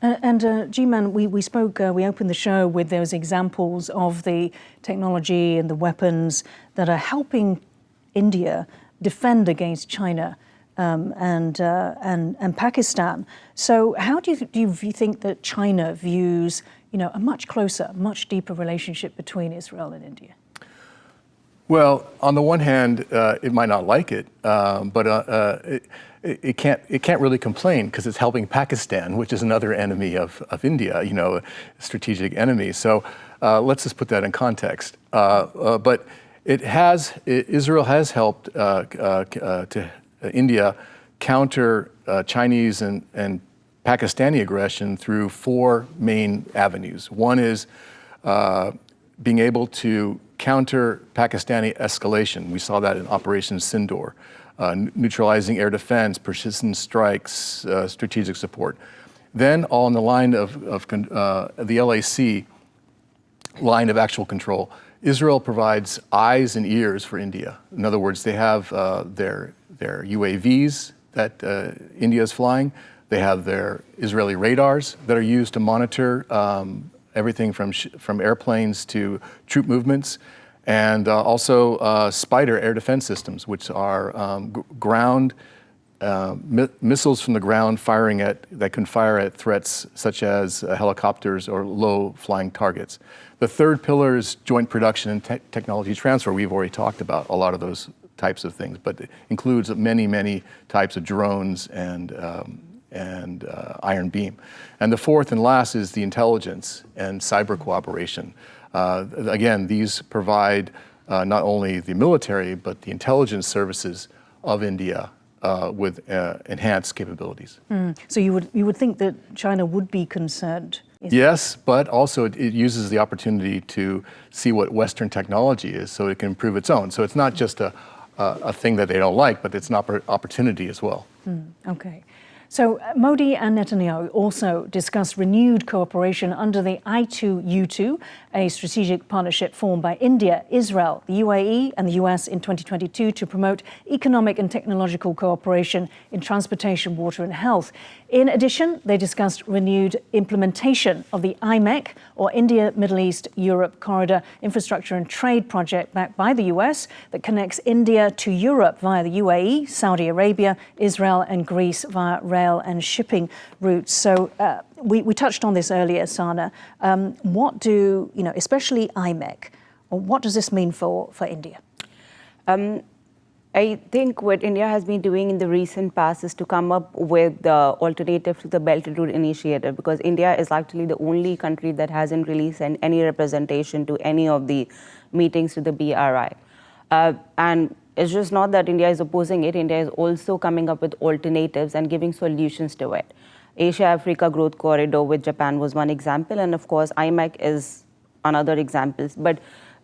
G-Man, we spoke, we opened the show with those examples of the technology and the weapons that are helping India defend against China and Pakistan. So how do you think that China views, a much closer, much deeper relationship between Israel and India? Well, on the one hand, it might not like it, but it can't really complain because it's helping Pakistan, which is another enemy of India, a strategic enemy. So let's just put that in context. But Israel has helped India counter Chinese and Pakistani aggression through four main avenues. One is being able to counter Pakistani escalation. We saw that in Operation Sindoor, neutralizing air defense, persistent strikes, strategic support. Then all in the line of the LAC line of actual control, Israel provides eyes and ears for India. In other words, they have their UAVs that India is flying. They have their Israeli radars that are used to monitor everything from airplanes to troop movements, and also Spider air defense systems, which are ground missiles from the ground that can fire at threats such as helicopters or low-flying targets. The third pillar is joint production and technology transfer. We've already talked about a lot of those types of things, but it includes many types of drones and Iron Beam. And the fourth and last is the intelligence and cyber cooperation. Again, these provide not only the military, but the intelligence services of India with enhanced capabilities. So you would think that China would be concerned? Yes, but also it uses the opportunity to see what Western technology is so it can improve its own. So it's not just a thing that they don't like, but it's an opportunity as well. Okay. So Modi and Netanyahu also discussed renewed cooperation under the I2U2, a strategic partnership formed by India, Israel, the UAE and the US in 2022 to promote economic and technological cooperation in transportation, water and health. In addition, they discussed renewed implementation of the IMEC, or India, Middle East, Europe Corridor Infrastructure and Trade Project backed by the US that connects India to Europe via the UAE, Saudi Arabia, Israel and Greece via rail and shipping routes. So we touched on this earlier, Sana. What do, especially IMEC, or what does this mean for India? I think what India has been doing in the recent past is to come up with the alternative to the Belt and Road Initiative, because India is actually the only country that hasn't really sent any representation to any of the meetings to the BRI. And it's just not that India is opposing it, India is also coming up with alternatives and giving solutions to it. Asia-Africa Growth Corridor with Japan was one example, and of course IMEC is another example. But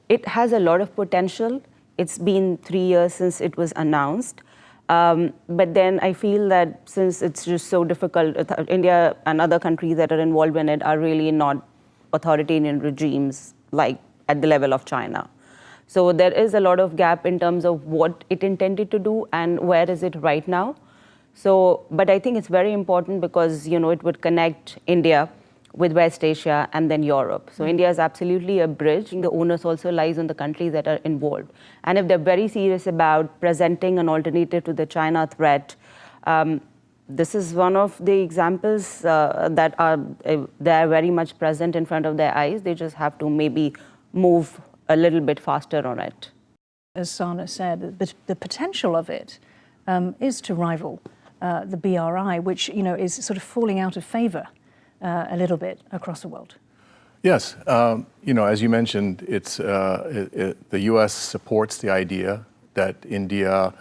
it has a lot of potential. It's been 3 years since it was announced. But then I feel that since it's just so difficult, India and other countries that are involved in it are really not authoritarian regimes like at the level of China. So there is a lot of gap in terms of what it intended to do and where is it right now. So, but I think it's very important because, it would connect India with West Asia and then Europe. So India is absolutely a bridge. The onus also lies on the countries that are involved. And if they're very serious about presenting an alternative to the China threat, this is one of the examples that are they're very much present in front of their eyes. They just have to maybe move a little bit faster on it. As Sana said, the potential of it is to rival the BRI, which is sort of falling out of favor a little bit across the world. Yes, as you mentioned, the U.S. supports the idea that India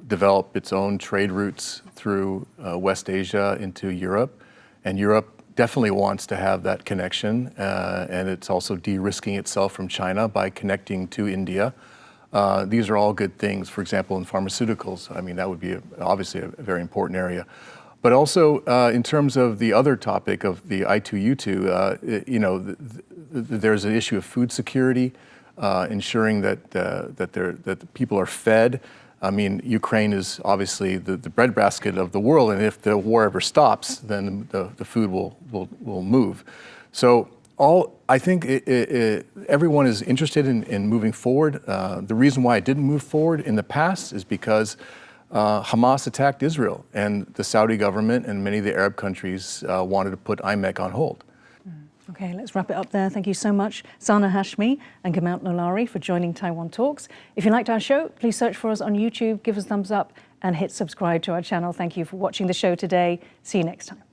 develop its own trade routes through West Asia into Europe, and Europe definitely wants to have that connection, and it's also de-risking itself from China by connecting to India. These are all good things. For example, in pharmaceuticals, I mean, that would be obviously a very important area. But also, in terms of the other topic of the I2U2, there's an issue of food security, ensuring that people are fed. I mean, Ukraine is obviously the breadbasket of the world, and if the war ever stops, then the food will move. So I think everyone is interested in moving forward. The reason why it didn't move forward in the past is because Hamas attacked Israel, and the Saudi government and many of the Arab countries wanted to put IMEC on hold. Okay, let's wrap it up there. Thank you so much, Sana Hashmi and Gamal Nolari, for joining Taiwan Talks. If you liked our show, please search for us on YouTube, give us a thumbs up, and hit subscribe to our channel. Thank you for watching the show today. See you next time.